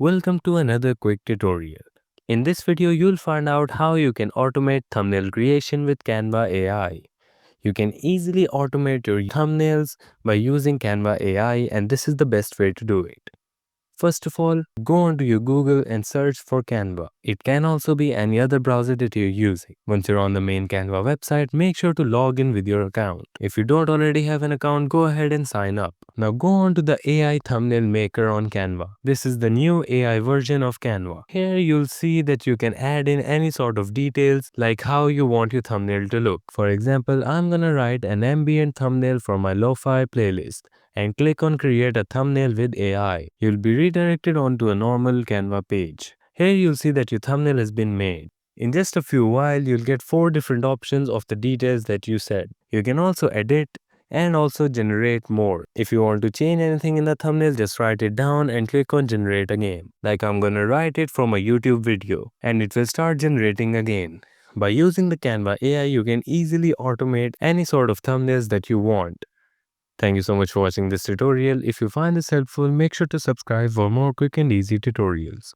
Welcome to another quick tutorial. In this video, you'll find out how you can automate thumbnail creation with Canva AI. You can easily automate your thumbnails by using Canva AI, and this is the best way to do it. First of all, go onto your Google and search for Canva. It can also be any other browser that you're using. Once you're on the main Canva website, make sure to log in with your account. If you don't already have an account, go ahead and sign up. Now go on to the AI thumbnail maker on Canva. This is the new AI version of Canva. Here you'll see that you can add in any sort of details like how you want your thumbnail to look. For example, I'm gonna write an ambient thumbnail for my lo-fi playlist and click on create a thumbnail with AI. You'll be redirected onto a normal Canva page. Here you'll see that your thumbnail has been made. In just a few while, you'll get 4 different options of the details that you said. You can also edit and also generate more. If you want to change anything in the thumbnail, just write it down and click on generate again. Like I'm gonna write it from a YouTube video and it will start generating again. By using the Canva AI, you can easily automate any sort of thumbnails that you want. Thank you so much for watching this tutorial. If you find this helpful, make sure to subscribe for more quick and easy tutorials.